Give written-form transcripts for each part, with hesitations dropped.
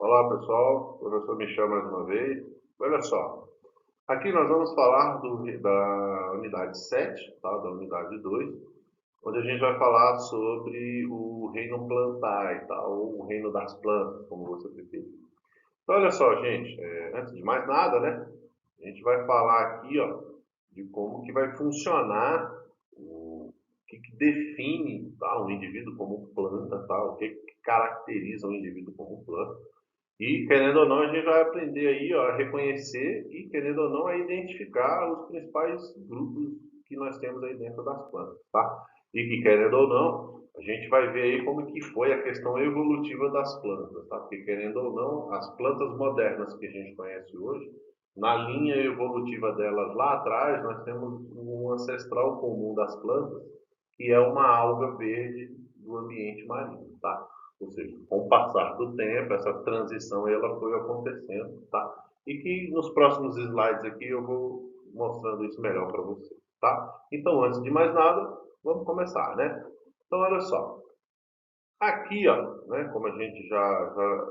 Olá pessoal, professor Michel mais uma vez. Olha só, aqui nós vamos falar da unidade 7, tá? Da unidade 2, onde a gente vai falar sobre o reino plantae, tá? Ou o reino das plantas, como você preferir. Então olha só, gente, antes de mais nada, né? A gente vai falar aqui, ó, de como que vai funcionar o que define, tá, um indivíduo como planta, tá? O que caracteriza um indivíduo como planta. E, querendo ou não, a gente vai aprender aí, ó, a reconhecer e, querendo ou não, a identificar os principais grupos que nós temos aí dentro das plantas, tá? E que, querendo ou não, a gente vai ver aí como que foi a questão evolutiva das plantas, tá? Porque, querendo ou não, as plantas modernas que a gente conhece hoje, na linha evolutiva delas lá atrás, nós temos um ancestral comum das plantas, que é uma alga verde do ambiente marinho, tá? Ou seja, com o passar do tempo, essa transição ela foi acontecendo, tá? E que nos próximos slides aqui eu vou mostrando isso melhor para você, tá? Então, antes de mais nada, vamos começar, né? Então, olha só. Aqui, ó, né, como a gente já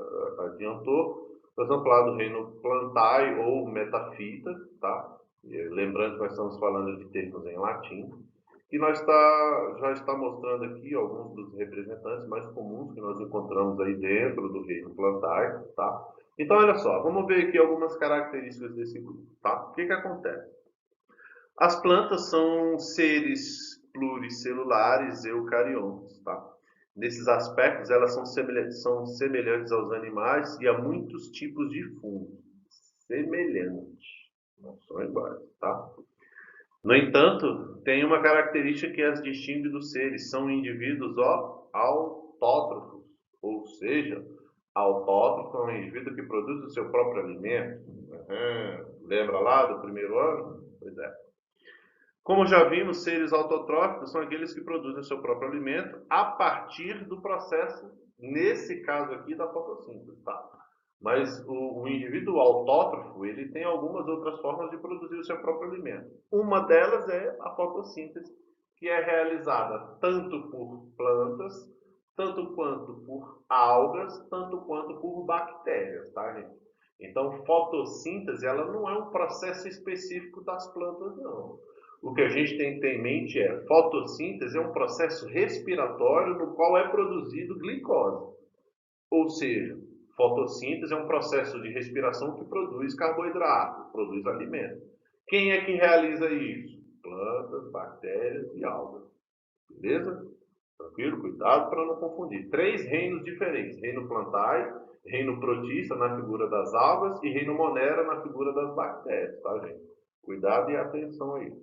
adiantou, nós vamos falar do reino plantae ou metafita, tá? Lembrando que nós estamos falando de termos em latim. E já está mostrando aqui alguns dos representantes mais comuns que nós encontramos aí dentro do reino plantae, tá? Então, olha só, vamos ver aqui algumas características desse grupo, tá? O que que acontece? As plantas são seres pluricelulares eucariontes, tá? Nesses aspectos, elas são semelhantes aos animais e a muitos tipos de fungos. Semelhantes, não são iguais, tá? No entanto, tem uma característica que as distingue dos seres, são indivíduos autótrofos, ou seja, autótrofo é um indivíduo que produz o seu próprio alimento. Lembra lá do primeiro ano? Pois é. Como já vimos, seres autotróficos são aqueles que produzem o seu próprio alimento a partir do processo, nesse caso aqui, da fotossíntese, tá? Mas o indivíduo autótrofo, ele tem algumas outras formas de produzir o seu próprio alimento. Uma delas é a fotossíntese, que é realizada tanto por plantas, tanto quanto por algas, tanto quanto por bactérias, tá, gente? Então, fotossíntese, ela não é um processo específico das plantas, não. O que a gente tem que ter em mente é, fotossíntese é um processo respiratório no qual é produzido glicose. Ou seja, fotossíntese é um processo de respiração que produz carboidrato, produz alimento. Quem é que realiza isso? Plantas, bactérias e algas. Beleza? Tranquilo? Cuidado para não confundir. Três reinos diferentes: reino plantae, reino protista na figura das algas e reino monera na figura das bactérias, tá, gente? Cuidado e atenção aí.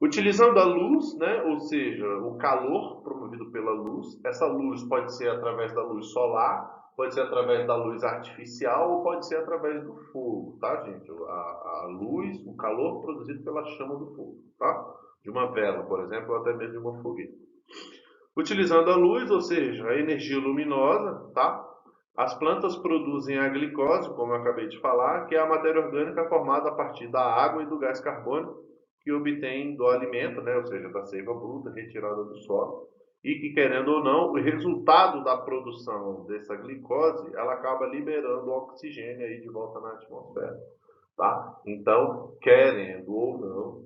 Utilizando a luz, né, ou seja, o calor promovido pela luz, essa luz pode ser através da luz solar, pode ser através da luz artificial ou pode ser através do fogo, tá, gente? A luz, o calor produzido pela chama do fogo, tá? De uma vela, por exemplo, ou até mesmo de uma fogueira. Utilizando a luz, ou seja, a energia luminosa, tá? As plantas produzem a glicose, como eu acabei de falar, que é a matéria orgânica formada a partir da água e do gás carbônico que obtém do alimento, né? Ou seja, da seiva bruta retirada do solo, e que, querendo ou não, o resultado da produção dessa glicose, ela acaba liberando o oxigênio aí de volta na atmosfera, tá? Então, querendo ou não,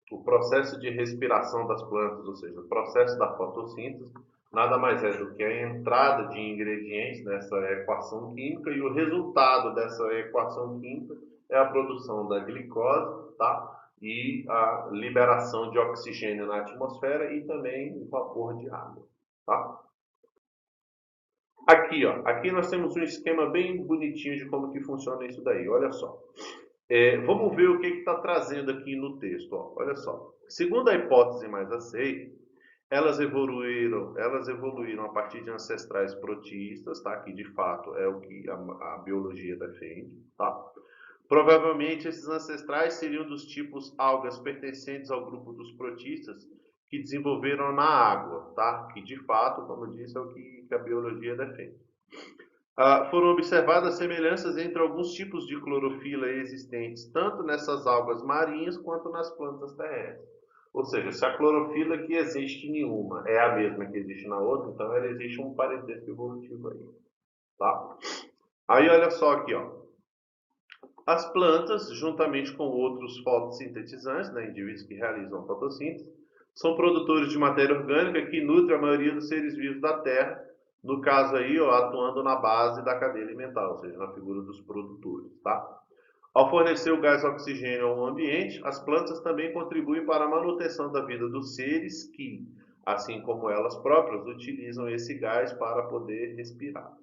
o processo de respiração das plantas, ou seja, o processo da fotossíntese, nada mais é do que a entrada de ingredientes nessa equação química e o resultado dessa equação química é a produção da glicose, tá? E a liberação de oxigênio na atmosfera e também o vapor de água, tá? Aqui, ó, aqui nós temos um esquema bem bonitinho de como que funciona isso daí, olha só. Vamos ver o que está trazendo aqui no texto. Ó. Olha só. Segundo a hipótese mais aceita, elas evoluíram a partir de ancestrais protistas, tá? Que de fato é o que a biologia defende. Tá? Provavelmente esses ancestrais seriam dos tipos algas pertencentes ao grupo dos protistas que desenvolveram na água, tá? Que de fato, como eu disse, é o que a biologia defende. Foram observadas semelhanças entre alguns tipos de clorofila existentes, tanto nessas algas marinhas quanto nas plantas terrestres. Ou seja, se a clorofila que existe em uma é a mesma que existe na outra, então ela existe um parentesco evolutivo aí. tá? Aí olha só aqui, ó. As plantas, juntamente com outros fotossintetizantes, né, indivíduos que realizam fotossíntese, são produtores de matéria orgânica que nutre a maioria dos seres vivos da Terra, no caso aí, ó, atuando na base da cadeia alimentar, ou seja, na figura dos produtores, tá? Ao fornecer o gás oxigênio ao ambiente, as plantas também contribuem para a manutenção da vida dos seres que, assim como elas próprias, utilizam esse gás para poder respirar.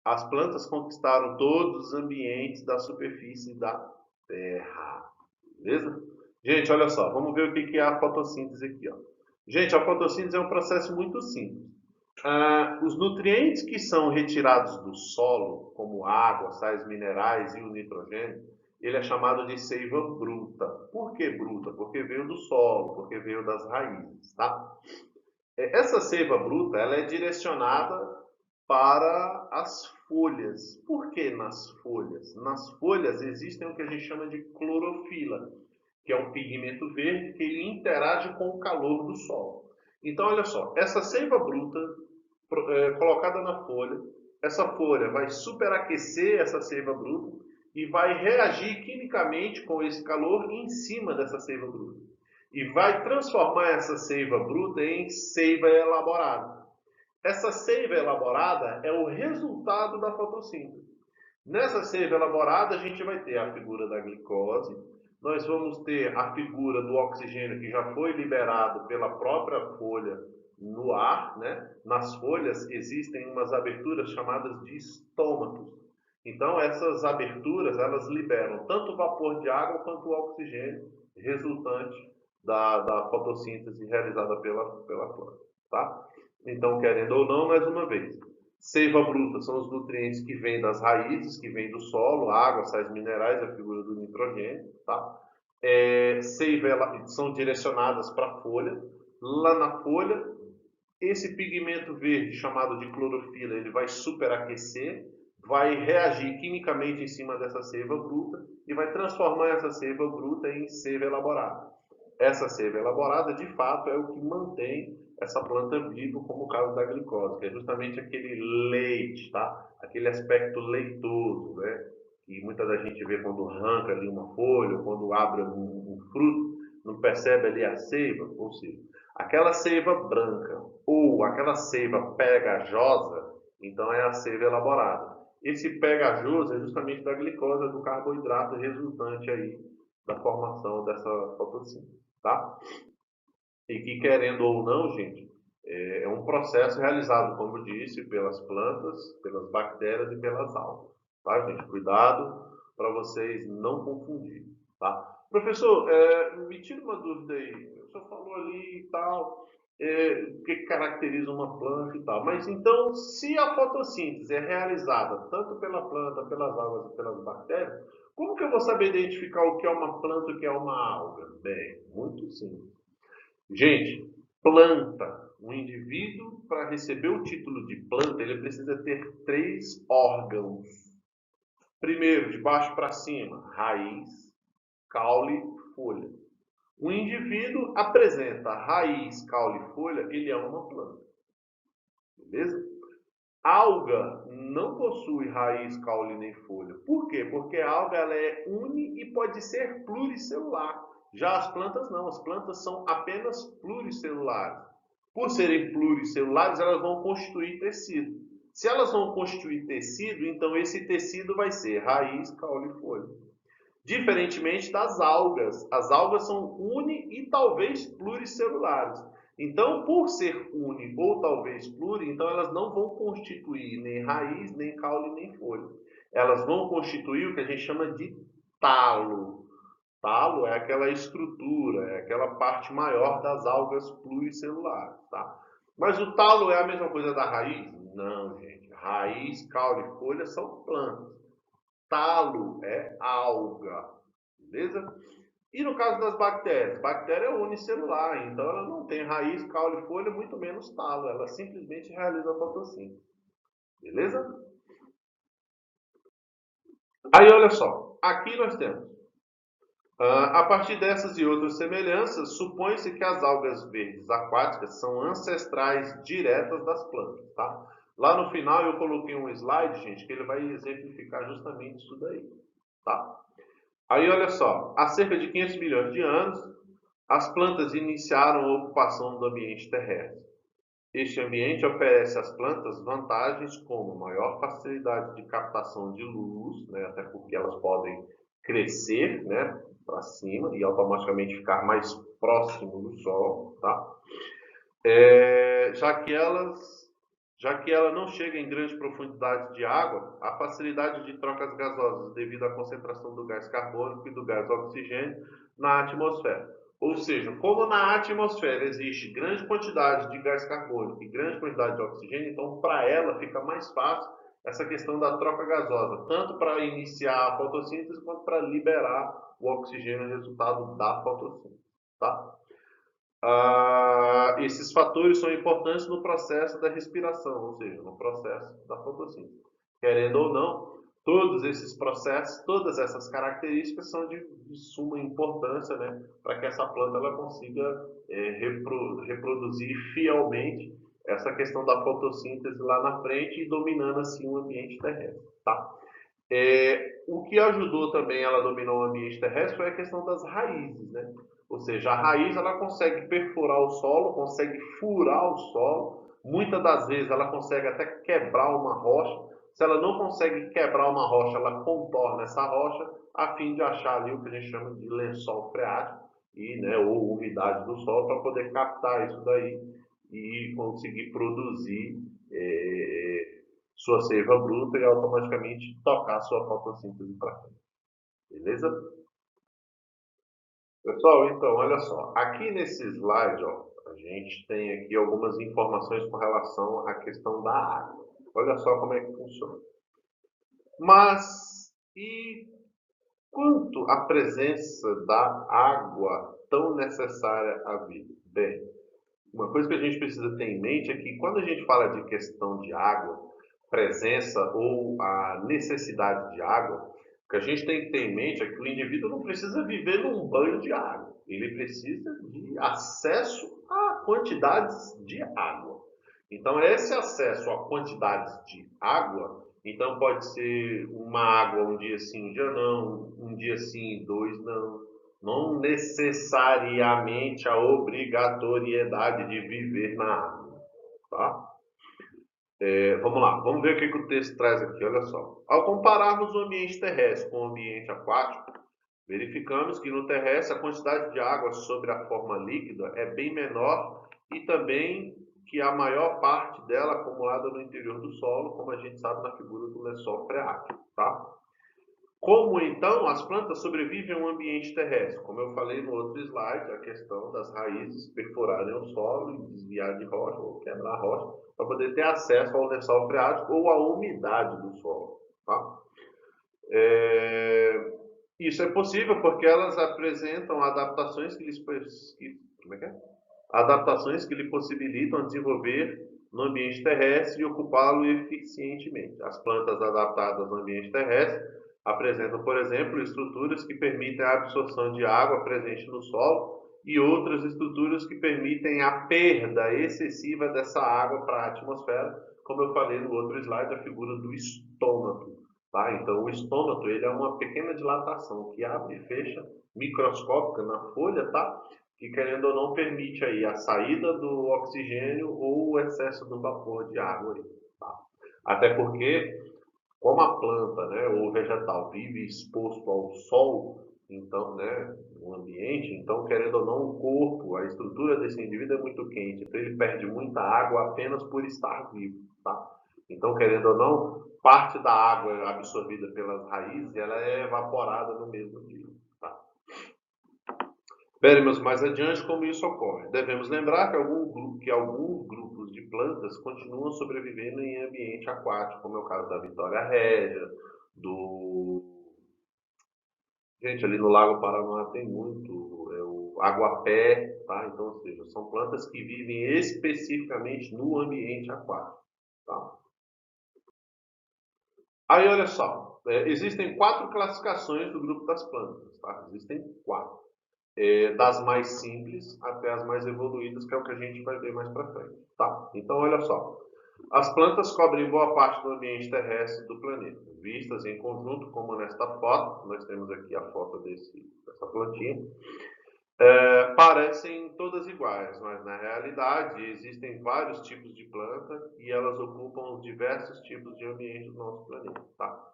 As plantas conquistaram todos os ambientes da superfície da Terra. Beleza? Gente, olha só, vamos ver o que é a fotossíntese aqui. Ó. Gente, a fotossíntese é um processo muito simples. Os nutrientes que são retirados do solo, como água, sais minerais e o nitrogênio, ele é chamado de seiva bruta. Por que bruta? Porque veio do solo, porque veio das raízes, tá? Essa seiva bruta, ela é direcionada para as folhas. Por que nas folhas? Nas folhas existem o que a gente chama de clorofila, que é um pigmento verde que ele interage com o calor do sol. Então, olha só, essa seiva bruta colocada na folha, essa folha vai superaquecer essa seiva bruta e vai reagir quimicamente com esse calor em cima dessa seiva bruta. E vai transformar essa seiva bruta em seiva elaborada. Essa seiva elaborada é o resultado da fotossíntese. Nessa seiva elaborada, a gente vai ter a figura da glicose, nós vamos ter a figura do oxigênio que já foi liberado pela própria folha no ar, né? Nas folhas existem umas aberturas chamadas de estômatos. Então, essas aberturas, elas liberam tanto o vapor de água quanto o oxigênio resultante da fotossíntese realizada pela planta, tá? Então, querendo ou não, mais uma vez, seiva bruta são os nutrientes que vêm das raízes, que vêm do solo, água, sais minerais, a figura do nitrogênio, tá? Seiva são direcionadas para a folha. Lá na folha, esse pigmento verde, chamado de clorofila, ele vai superaquecer, vai reagir quimicamente em cima dessa seiva bruta e vai transformar essa seiva bruta em seiva elaborada. Essa seiva elaborada, de fato, é o que mantém essa planta viva, como o caso da glicose, que é justamente aquele leite, tá? Aquele aspecto leitoso, né? Que muita da gente vê quando arranca ali uma folha, ou quando abre um fruto, não percebe ali a seiva, ou seja, aquela seiva branca ou aquela seiva pegajosa, então é a seiva elaborada. Esse pegajoso é justamente da glicose, do carboidrato resultante aí da formação dessa fotossíntese, tá? E que, querendo ou não, gente, é um processo realizado, como eu disse, pelas plantas, pelas bactérias e pelas algas. Tá, gente? Cuidado para vocês não confundirem. Tá? Professor, me tira uma dúvida aí. O senhor falou ali e tal, o que caracteriza uma planta e tal. Mas então, se a fotossíntese é realizada tanto pela planta, pelas algas e pelas bactérias, como que eu vou saber identificar o que é uma planta e o que é uma alga? Bem, muito simples. Gente, planta. Um indivíduo, para receber o título de planta, ele precisa ter 3 órgãos. Primeiro, de baixo para cima, raiz, caule, folha. O indivíduo apresenta raiz, caule e folha, ele é uma planta. Beleza? Alga não possui raiz, caule nem folha. Por quê? Porque a alga ela é uni e pode ser pluricelular. Já as plantas não, as plantas são apenas pluricelulares. Por serem pluricelulares, elas vão constituir tecido. Se elas vão constituir tecido, então esse tecido vai ser raiz, caule e folha. Diferentemente das algas. As algas são uni e talvez pluricelulares. Então, por ser uni ou talvez pluri, então elas não vão constituir nem raiz, nem caule, nem folha. Elas vão constituir o que a gente chama de talo. Talo é aquela estrutura, é aquela parte maior das algas pluricelulares, tá? Mas o talo é a mesma coisa da raiz? Não, gente. Raiz, caule e folha são plantas. Talo é alga, beleza? E no caso das bactérias? Bactéria é unicelular, então ela não tem raiz, caule, folha, muito menos talo. Ela simplesmente realiza a fotossíntese, beleza? Aí olha só, aqui nós temos, a partir dessas e outras semelhanças, supõe-se que as algas verdes aquáticas são ancestrais diretas das plantas, tá? Lá no final eu coloquei um slide, gente, que ele vai exemplificar justamente isso daí, tá? Aí olha só, há cerca de 500 milhões de anos, as plantas iniciaram a ocupação do ambiente terrestre. Este ambiente oferece às plantas vantagens como maior facilidade de captação de luz, né, até porque elas podem crescer, né, para cima e automaticamente ficar mais próximo do Sol, tá? Já que ela não chega em grande profundidade de água, a facilidade de trocas gasosas devido à concentração do gás carbônico e do gás oxigênio na atmosfera. Ou seja, como na atmosfera existe grande quantidade de gás carbônico e grande quantidade de oxigênio, então para ela fica mais fácil essa questão da troca gasosa, tanto para iniciar a fotossíntese quanto para liberar o oxigênio resultado da fotossíntese, tá? Esses fatores são importantes no processo da respiração, ou seja, no processo da fotossíntese. Querendo ou não, todos esses processos, todas essas características são de suma importância, né, para que essa planta ela consiga reproduzir fielmente essa questão da fotossíntese lá na frente e dominando assim o ambiente terrestre. Tá? O que ajudou também ela a dominar o ambiente terrestre foi a questão das raízes, né? Ou seja, a raiz ela consegue perfurar o solo, consegue furar o solo, muitas das vezes ela consegue até quebrar uma rocha. Se ela não consegue quebrar uma rocha, ela contorna essa rocha a fim de achar ali o que a gente chama de lençol freático e, né, ou umidade do solo para poder captar isso daí e conseguir produzir sua seiva bruta e automaticamente tocar sua fotossíntese para frente. Beleza? Pessoal, então, olha só. Aqui nesse slide, ó, a gente tem aqui algumas informações com relação à questão da água. Olha só como é que funciona. Mas, e quanto à presença da água tão necessária à vida? Bem, uma coisa que a gente precisa ter em mente é que quando a gente fala de questão de água, presença ou a necessidade de água, o que a gente tem que ter em mente é que o indivíduo não precisa viver num banho de água. Ele precisa de acesso a quantidades de água. Então, esse acesso a quantidades de água, então pode ser uma água um dia sim, um dia não, um dia sim, dois não. Não necessariamente a obrigatoriedade de viver na água, tá? Vamos lá, vamos ver o que o texto traz aqui, olha só. Ao compararmos o ambiente terrestre com o ambiente aquático, verificamos que no terrestre a quantidade de água sobre a forma líquida é bem menor e também que a maior parte dela acumulada no interior do solo, como a gente sabe na figura do lençol freático, tá? Como então as plantas sobrevivem a um ambiente terrestre? Como eu falei no outro slide, a questão das raízes perfurarem o solo e desviar de rocha ou quebrar a rocha para poder ter acesso ao lençol freático ou à umidade do solo. Tá? Isso é possível porque elas apresentam adaptações adaptações que lhe possibilitam desenvolver no ambiente terrestre e ocupá-lo eficientemente. As plantas adaptadas no ambiente terrestre apresentam, por exemplo, estruturas que permitem a absorção de água presente no solo e outras estruturas que permitem a perda excessiva dessa água para a atmosfera, como eu falei no outro slide, a figura do estômago. Tá? Então, o estômago ele é uma pequena dilatação que abre e fecha microscópica na folha, tá? Que querendo ou não permite aí a saída do oxigênio ou o excesso do vapor de água. Aí, tá? Até porque, como a planta, né, ou o vegetal vive exposto ao sol, então, né, no ambiente, então querendo ou não, o corpo, a estrutura desse indivíduo é muito quente, então ele perde muita água apenas por estar vivo, tá? Então, querendo ou não, parte da água absorvida pelas raízes, ela é evaporada no mesmo dia, tá? Veremos mais adiante como isso ocorre. Devemos lembrar que alguns grupos de plantas continuam sobrevivendo em ambiente aquático, como é o caso da Vitória Régia, do... Gente, ali no Lago Paranoá tem muito, o aguapé, tá? Então, ou seja, são plantas que vivem especificamente no ambiente aquático, tá? Aí, olha só, existem 4 classificações do grupo das plantas, tá? Existem 4. Das mais simples até as mais evoluídas, que é o que a gente vai ver mais para frente, tá? Então, olha só. As plantas cobrem boa parte do ambiente terrestre do planeta. Vistas em conjunto, como nesta foto, nós temos aqui a foto dessa plantinha, parecem todas iguais, mas na realidade existem vários tipos de planta e elas ocupam diversos tipos de ambiente do nosso planeta. Tá?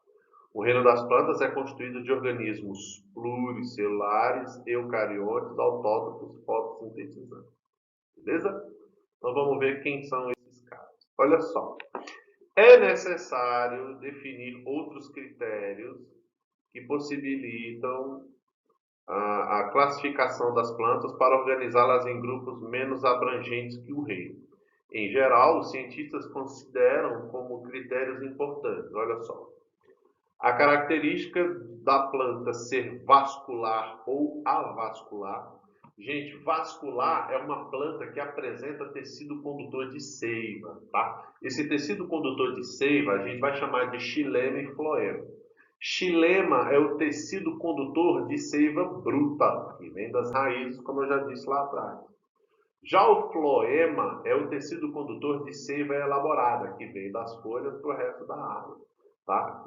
O reino das plantas é constituído de organismos pluricelulares, eucariotes, autótrofos, fotossintetizantes. Beleza? Então vamos ver quem são esses caras. Olha só. É necessário definir outros critérios que possibilitam a classificação das plantas para organizá-las em grupos menos abrangentes que o reino. Em geral, os cientistas consideram como critérios importantes. Olha só. A característica da planta ser vascular ou avascular. Gente, vascular é uma planta que apresenta tecido condutor de seiva, tá? Esse tecido condutor de seiva a gente vai chamar de xilema e floema. Xilema é o tecido condutor de seiva bruta, que vem das raízes, como eu já disse lá atrás. Já o floema é o tecido condutor de seiva elaborada, que vem das folhas para o resto da árvore, tá?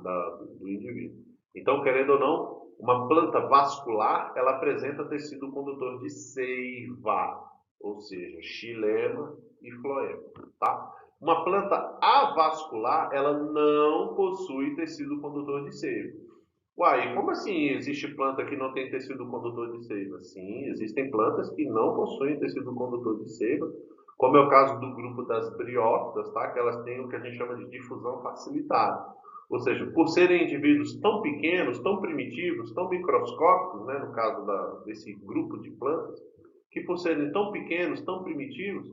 Do indivíduo. Então, querendo ou não, uma planta vascular, ela apresenta tecido condutor de seiva, ou seja, xilema e floema, tá? Uma planta avascular, ela não possui tecido condutor de seiva. Uai, como assim existe planta que não tem tecido condutor de seiva? Sim, existem plantas que não possuem tecido condutor de seiva, como é o caso do grupo das briófitas, tá? Que elas têm o que a gente chama de difusão facilitada. Ou seja, por serem indivíduos tão pequenos, tão primitivos, tão microscópicos, né, no caso desse grupo de plantas, que por serem tão pequenos, tão primitivos,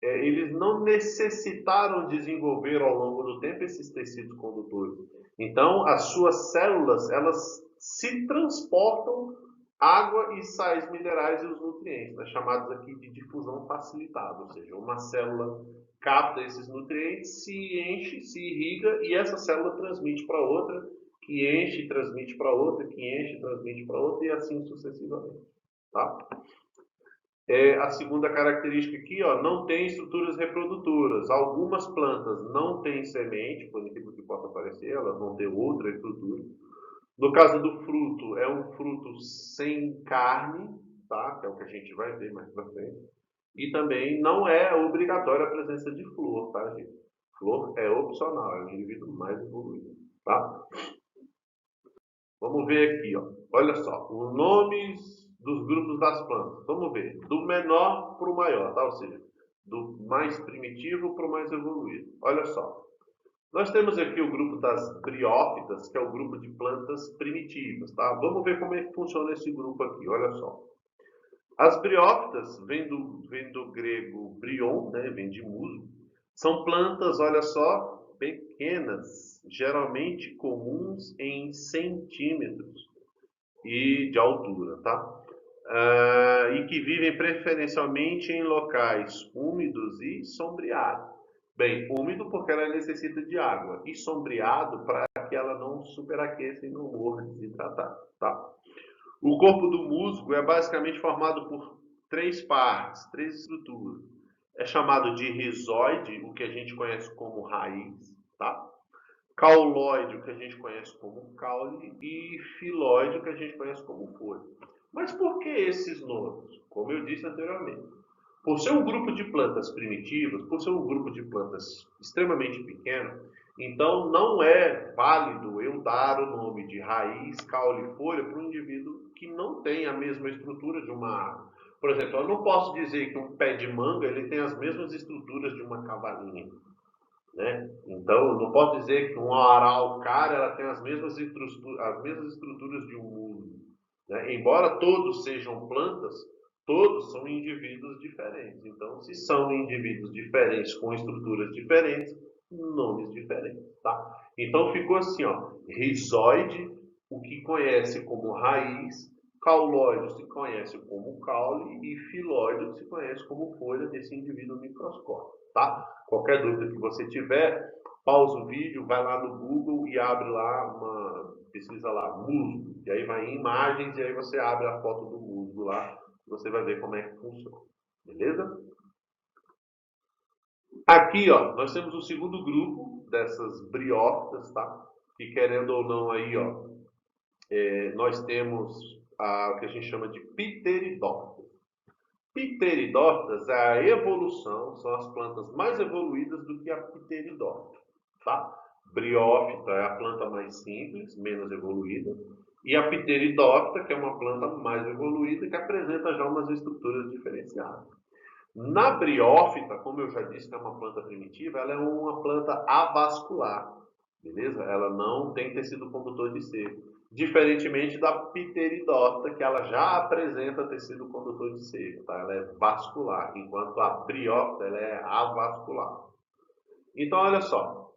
eles não necessitaram desenvolver ao longo do tempo esses tecidos condutores. Então, as suas células, elas se transportam água e sais minerais e os nutrientes, né, chamados aqui de difusão facilitada, ou seja, uma célula capta esses nutrientes, se enche, se irriga e essa célula transmite para outra, que enche e transmite para outra, que enche e transmite para outra e assim sucessivamente. Tá? A segunda característica aqui, ó, não tem estruturas reprodutoras. Algumas plantas não têm semente, por incrível que possa parecer, elas vão ter outra estrutura. No caso do fruto, é um fruto sem carne, tá? Que é o que a gente vai ver mais pra frente. E também não é obrigatória a presença de flor, tá, gente? Flor é opcional, é o indivíduo mais evoluído, tá? Vamos ver aqui, ó. Olha só, os nomes dos grupos das plantas. Vamos ver, do menor para o maior, tá? Ou seja, do mais primitivo para o mais evoluído. Olha só. Nós temos aqui o grupo das briófitas, que é o grupo de plantas primitivas, tá? Vamos ver como é que funciona esse grupo aqui, olha só. As briófitas, vem do grego brion, né? Vem de musgo. São plantas, olha só, pequenas, geralmente comuns em centímetros e de altura, tá? E que vivem preferencialmente em locais úmidos e sombreados. Bem, úmido porque ela necessita de água e sombreado para que ela não superaqueça e não morra desidratada, tá? O corpo do musgo é basicamente formado por três partes, três estruturas. É chamado de rizoide, o que a gente conhece como raiz, tá? Cauloide, o que a gente conhece como caule, e filóide, o que a gente conhece como folha. Mas por que esses nomes? Como eu disse anteriormente, por ser um grupo de plantas primitivas, por ser um grupo de plantas extremamente pequeno, então não é válido eu dar o nome de raiz, caule e folha para um indivíduo que não tem a mesma estrutura de uma árvore. Por exemplo, eu não posso dizer que um pé de manga ele tem as mesmas estruturas de uma cavalinha. Né? Então, não posso dizer que uma araucária ela tem as mesmas estruturas de um musgo. Né? Embora todos sejam plantas, todos são indivíduos diferentes. Então, se são indivíduos diferentes com estruturas diferentes, nomes diferentes. Tá? Então, ficou assim, ó, rizoide, o que conhece como raiz, caulóide se conhece como caule e filóide se conhece como folha desse indivíduo microscópico. Tá? Qualquer dúvida que você tiver, pausa o vídeo, vai lá no Google e abre lá pesquisa lá, musgo. E aí vai em imagens e aí você abre a foto do musgo lá. E você vai ver como é que funciona. Beleza? Aqui, ó, nós temos o segundo grupo dessas briófitas, tá? Que querendo ou não aí, ó, nós temos o que a gente chama de pteridófitas. Pteridófitas é a evolução, são as plantas mais evoluídas do que a pteridófita, tá? Briófita é a planta mais simples, menos evoluída, e a pteridófita, que é uma planta mais evoluída, que apresenta já umas estruturas diferenciadas. Na briófita, como eu já disse que é uma planta primitiva, ela é uma planta avascular, beleza? Ela não tem tecido condutor de seiva. Diferentemente da pteridófita, que ela já apresenta tecido condutor de seiva, tá? Ela é vascular, enquanto a briófita ela é avascular. Então, olha só,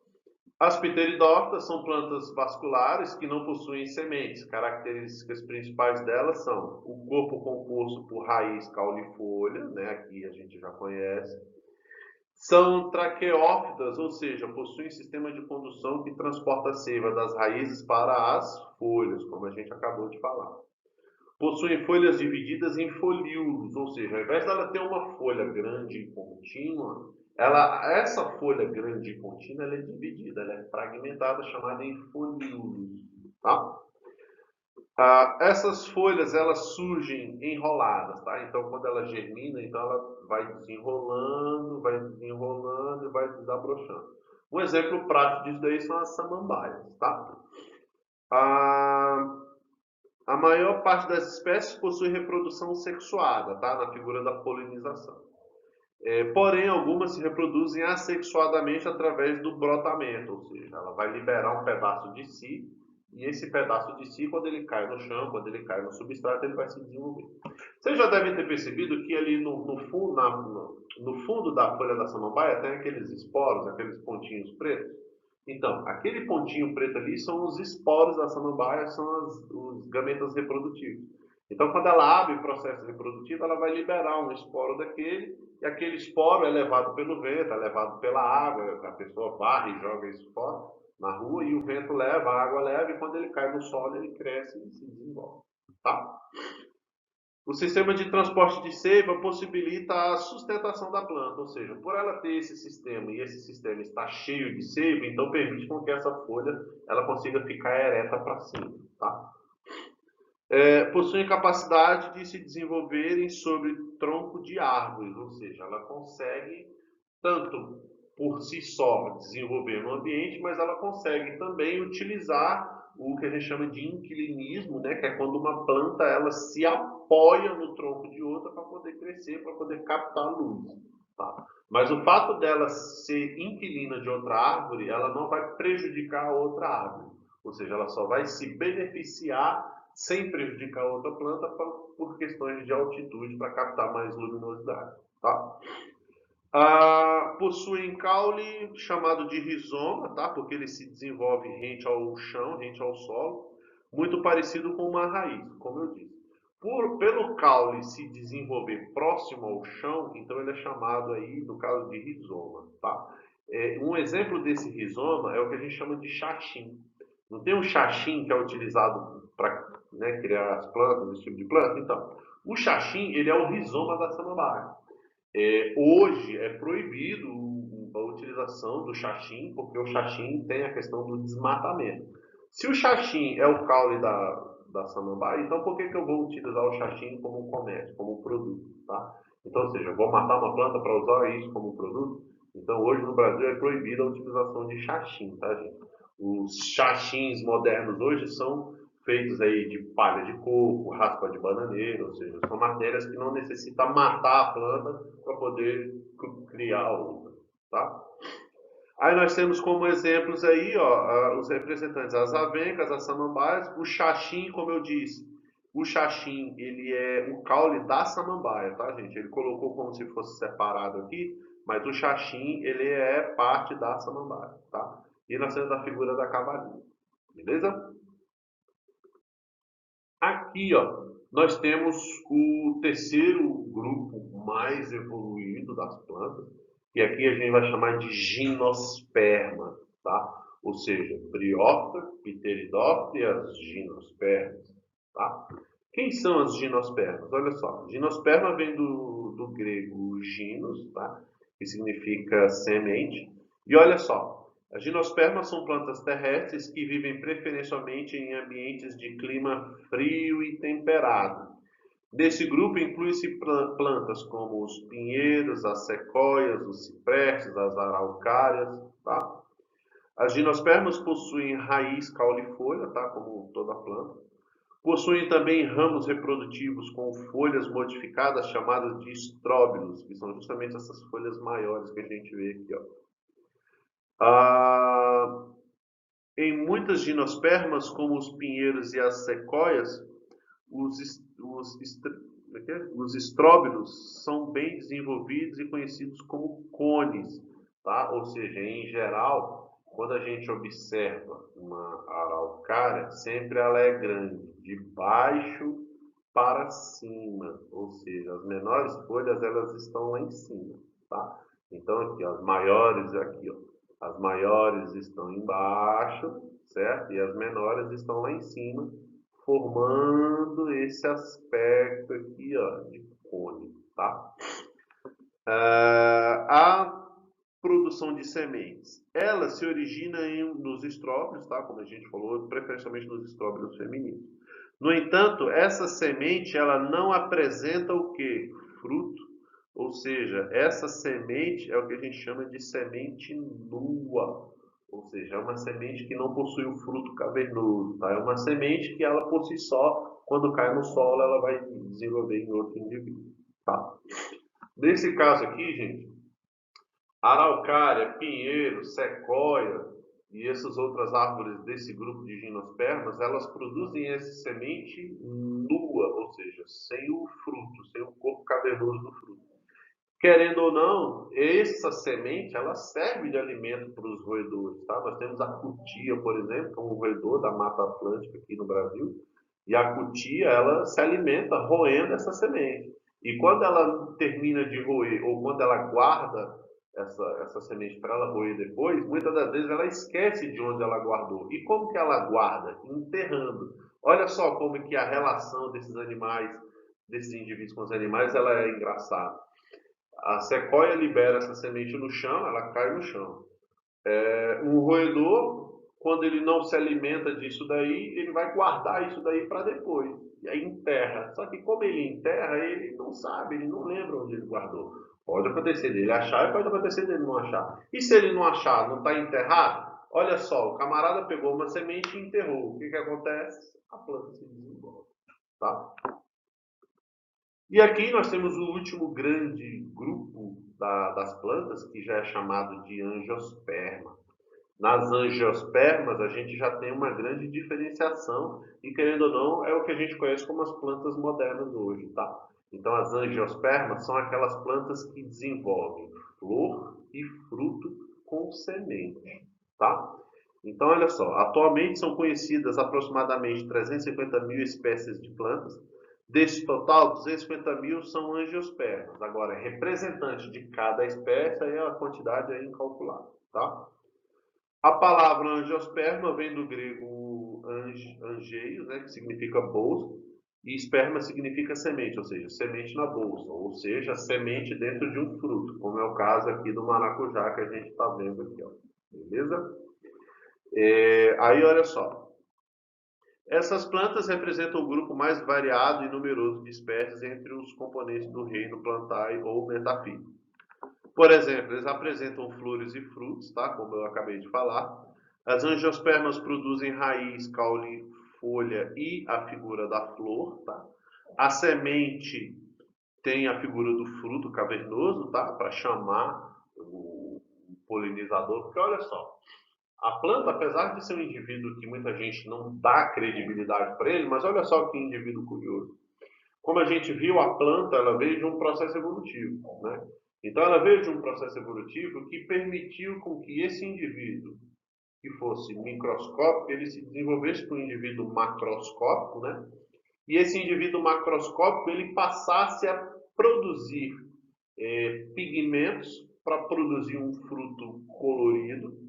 as pteridófitas são plantas vasculares que não possuem sementes. Características principais delas são o corpo composto por raiz, caule e folha, né? Aqui a gente já conhece. São traqueófitas, ou seja, possuem sistema de condução que transporta a seiva das raízes para as folhas, como a gente acabou de falar. Possuem folhas divididas em folíolos, ou seja, ao invés dela ter uma folha grande e contínua, essa folha grande e contínua ela é dividida, ela é fragmentada, chamada em folíolos. Tá? Essas folhas elas surgem enroladas, tá? Então quando ela germina, então ela vai desenrolando e vai desabrochando. Um exemplo prático disso daí são as samambaias, tá? A maior parte das espécies possui reprodução sexuada, tá? Na figura da polinização. Porém, algumas se reproduzem assexuadamente através do brotamento, ou seja, ela vai liberar um pedaço de si, e esse pedaço de si, quando ele cai no chão, quando ele cai no substrato, ele vai se desenvolver. Vocês já devem ter percebido que ali no fundo da folha da samambaia tem aqueles esporos, aqueles pontinhos pretos. Então, aquele pontinho preto ali são os esporos da samambaia, são os gametas reprodutivos. Então, quando ela abre o processo reprodutivo, ela vai liberar um esporo daquele, e aquele esporo é levado pelo vento, é levado pela água, a pessoa varre e joga esse fora na rua, e o vento leva, a água leva, e quando ele cai no solo, ele cresce e se desenvolve. Tá? O sistema de transporte de seiva possibilita a sustentação da planta, ou seja, por ela ter esse sistema e esse sistema está cheio de seiva, então permite com que essa folha ela consiga ficar ereta para cima. Tá? Possuem capacidade de se desenvolverem sobre tronco de árvores, ou seja, ela consegue tanto por si só desenvolver no ambiente, mas ela consegue também utilizar o que a gente chama de inclinismo, né, que é quando uma planta ela se apoia no tronco de outra para poder crescer, para poder captar luz. Tá? Mas o fato dela ser inquilina de outra árvore, ela não vai prejudicar a outra árvore. Ou seja, ela só vai se beneficiar sem prejudicar a outra planta por questões de altitude para captar mais luminosidade. Tá? Possuem caule chamado de rizoma, tá? Porque ele se desenvolve rente ao chão, rente ao solo, muito parecido com uma raiz, como eu disse. Pelo caule se desenvolver próximo ao chão, então ele é chamado aí, no caso, de rizoma, tá? Um exemplo desse rizoma é o que a gente chama de xaxim. Não tem um xaxim que é utilizado para, né, criar as plantas, esse tipo de planta? Então, o xaxim, ele é o rizoma da samambaia. Hoje é proibido a utilização do xaxim, porque o xaxim tem a questão do desmatamento. Se o xaxim é o caule da samambaia, então por que eu vou utilizar o xaxim como comércio, como produto? Tá? Então, ou seja, eu vou matar uma planta para usar isso como produto? Então, hoje no Brasil é proibida a utilização de xaxim, tá, gente? Os xaxins modernos hoje são feitos aí de palha de coco, raspa de bananeira, ou seja, são matérias que não necessitam matar a planta para poder criar outra, tá? Aí nós temos como exemplos aí, ó, os representantes, as avencas, as samambaias, o xaxim, como eu disse, o xaxim, ele é o caule da samambaia, tá, gente? Ele colocou como se fosse separado aqui, mas o xaxim, ele é parte da samambaia, tá? E nós temos a figura da cavalinha, beleza? Aqui, ó, nós temos o terceiro grupo mais evoluído das plantas, que aqui a gente vai chamar de gimnosperma, tá? Ou seja, briófita, pteridófita e as gimnospermas, tá? Quem são as gimnospermas? Olha só, gimnosperma vem do grego ginos, tá? que significa semente. E olha só, as gimnospermas são plantas terrestres que vivem preferencialmente em ambientes de clima frio e temperado. Desse grupo inclui-se plantas como os pinheiros, as sequoias, os ciprestes, as araucárias, tá? As gimnospermas possuem raiz caulifolha, tá? Como toda planta. Possuem também ramos reprodutivos com folhas modificadas chamadas de estróbilos, que são justamente essas folhas maiores que a gente vê aqui, ó. Em muitas gimnospermas, como os pinheiros e as sequoias, os estróbilos são bem desenvolvidos e conhecidos como cones, tá? Ou seja, em geral, quando a gente observa uma araucária, sempre ela é grande, de baixo para cima, ou seja, as menores folhas elas estão lá em cima, tá? Então aqui, as maiores aqui, ó, as maiores estão embaixo, certo? E as menores estão lá em cima, formando esse aspecto aqui, ó, de cone, tá? A produção de sementes, ela se origina nos estróbilos, tá? Como a gente falou, preferencialmente nos estróbilos femininos. No entanto, essa semente ela não apresenta o que? Fruto. Ou seja, essa semente é o que a gente chama de semente nua. Ou seja, é uma semente que não possui o fruto cavernoso. Tá? É uma semente que ela por si só, quando cai no solo, ela vai desenvolver em outro indivíduo. Tá? Nesse caso aqui, gente, araucária, pinheiro, sequoia e essas outras árvores desse grupo de gimnospermas, elas produzem essa semente nua, ou seja, sem o fruto, sem o corpo cavernoso do fruto. Querendo ou não, essa semente ela serve de alimento para os roedores. Tá? Nós temos a cutia, por exemplo, que é um roedor da Mata Atlântica aqui no Brasil, e a cutia ela se alimenta roendo essa semente. E quando ela termina de roer, ou quando ela guarda essa semente para ela roer depois, muitas das vezes ela esquece de onde ela guardou. E como que ela guarda? Enterrando. Olha só como que a relação desses animais, desses indivíduos com os animais, ela é engraçada. A sequoia libera essa semente no chão, ela cai no chão. Um roedor, quando ele não se alimenta disso daí, ele vai guardar isso daí para depois. E aí enterra. Só que como ele enterra, ele não sabe, ele não lembra onde ele guardou. Pode acontecer dele achar e pode acontecer dele não achar. E se ele não achar, não está enterrado? Olha só, o camarada pegou uma semente e enterrou. O que acontece? A planta se desenvolve. Tá? E aqui nós temos o último grande grupo das plantas, que já é chamado de angiosperma. Nas angiospermas, a gente já tem uma grande diferenciação e, querendo ou não, é o que a gente conhece como as plantas modernas hoje, tá? Então, as angiospermas são aquelas plantas que desenvolvem flor e fruto com semente, tá? Então, olha só, atualmente são conhecidas aproximadamente 350 mil espécies de plantas. Desse total, 250 mil são angiospermas. Agora, representante de cada espécie, aí a quantidade é incalculável, tá? A palavra angiosperma vem do grego angeios, né, que significa bolsa, e esperma significa semente, ou seja, semente na bolsa, ou seja, semente dentro de um fruto, como é o caso aqui do maracujá que a gente está vendo aqui, ó. Beleza? Aí olha só, essas plantas representam o grupo mais variado e numeroso de espécies entre os componentes do reino plantae ou metafísico. Por exemplo, eles apresentam flores e frutos, tá? Como eu acabei de falar. As angiospermas produzem raiz, caule, folha e a figura da flor, tá? A semente tem a figura do fruto cavernoso, tá? Para chamar o polinizador, porque olha só, a planta, apesar de ser um indivíduo que muita gente não dá credibilidade para ele, mas olha só que indivíduo curioso. Como a gente viu, a planta ela veio de um processo evolutivo, né? Então ela veio de um processo evolutivo que permitiu com que esse indivíduo que fosse microscópico, ele se desenvolvesse para um indivíduo macroscópico, né? E esse indivíduo macroscópico ele passasse a produzir pigmentos para produzir um fruto colorido,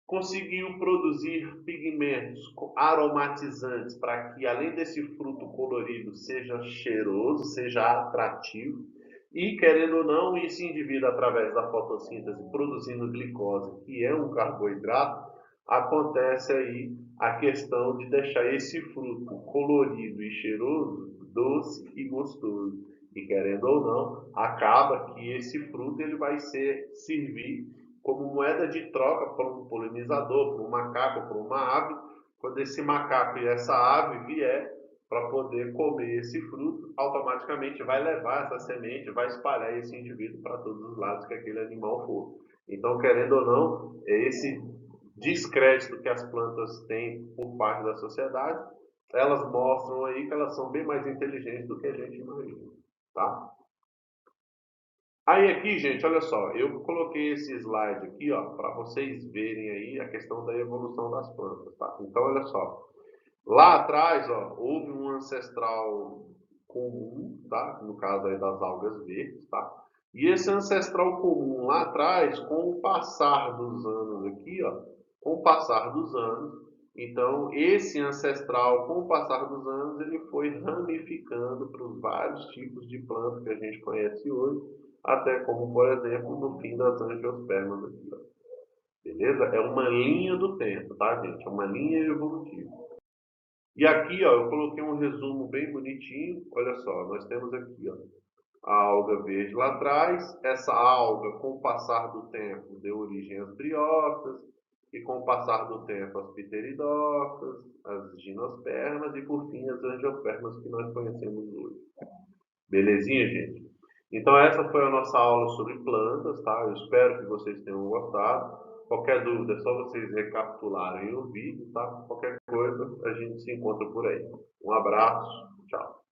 conseguiu produzir pigmentos aromatizantes para que, além desse fruto colorido, seja cheiroso, seja atrativo. E, querendo ou não, esse indivíduo, através da fotossíntese, produzindo glicose, que é um carboidrato, acontece aí a questão de deixar esse fruto colorido e cheiroso, doce e gostoso. E, querendo ou não, acaba que esse fruto ele vai servir como moeda de troca para um polinizador, para um macaco, para uma ave. Quando esse macaco e essa ave vier para poder comer esse fruto, automaticamente vai levar essa semente, vai espalhar esse indivíduo para todos os lados que aquele animal for. Então, querendo ou não, esse descrédito que as plantas têm por parte da sociedade, elas mostram aí que elas são bem mais inteligentes do que a gente imagina, tá? Aí aqui, gente, olha só, eu coloquei esse slide aqui, ó, para vocês verem aí a questão da evolução das plantas, tá? Então, olha só, lá atrás, ó, houve um ancestral comum, tá? No caso aí das algas verdes, tá? E esse ancestral comum lá atrás, com o passar dos anos aqui, ó, com o passar dos anos, então esse ancestral, com o passar dos anos, ele foi ramificando para os vários tipos de plantas que a gente conhece hoje, até como, por exemplo, no fim das angiospermas aqui, ó. Beleza? É uma linha do tempo, tá, gente? É uma linha evolutiva. E aqui, ó, eu coloquei um resumo bem bonitinho. Olha só, nós temos aqui, ó, a alga verde lá atrás. Essa alga, com o passar do tempo, deu origem às briófitas, e com o passar do tempo, as pteridófitas, as gimnospermas e, por fim, as angiospermas que nós conhecemos hoje. Belezinha, gente? Então, essa foi a nossa aula sobre plantas, tá? Eu espero que vocês tenham gostado. Qualquer dúvida, é só vocês recapitularem o vídeo, tá? Qualquer coisa, a gente se encontra por aí. Um abraço, tchau.